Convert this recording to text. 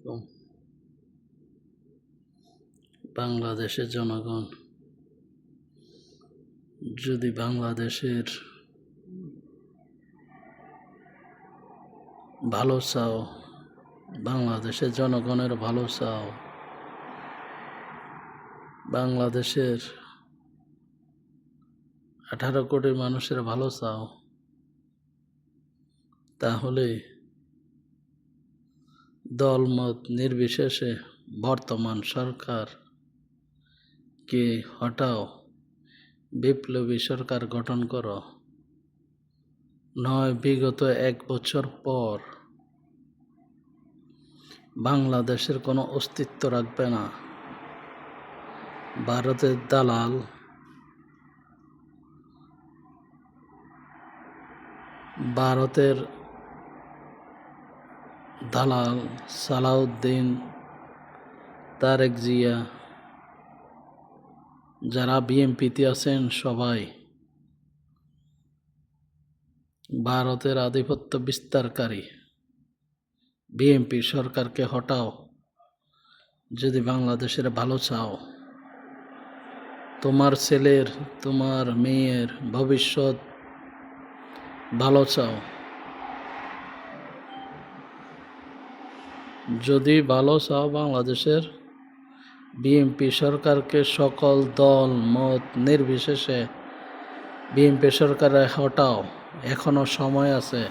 এবং বাংলাদেশের জনগণ যদি বাংলাদেশের ভালো চাও, বাংলাদেশের জনগণের ভালো চাও, বাংলাদেশের 18 কোটি মানুষের ভালো চাও, তাহলে দলমত নির্বিশেষে বর্তমান সরকারকে হটাও, বিপ্লবী সরকার গঠন করো। নয় বিগত 1 বছর পর বাংলাদেশের কোনো অস্তিত্ব রাখবে না। ভারতের দালাল সালাউদ্দিন, তারেক জিয়া, যারা বিএনপিতে আছেন সবাই ভারতের আধিপত্য বিস্তারকারী। বিএনপি সরকারকে হটাও যদি বাংলাদেশের ভালো চাও, তোমার ছেলের, তোমার মেয়ের ভবিষ্যৎ ভালো চাও। যদি ভালো চাও বাংলাদেশের, বিএনপি সরকারকে সকল দল মত নির্বিশেষে বিএনপি সরকারে হটাও। এখনো সময় আছে।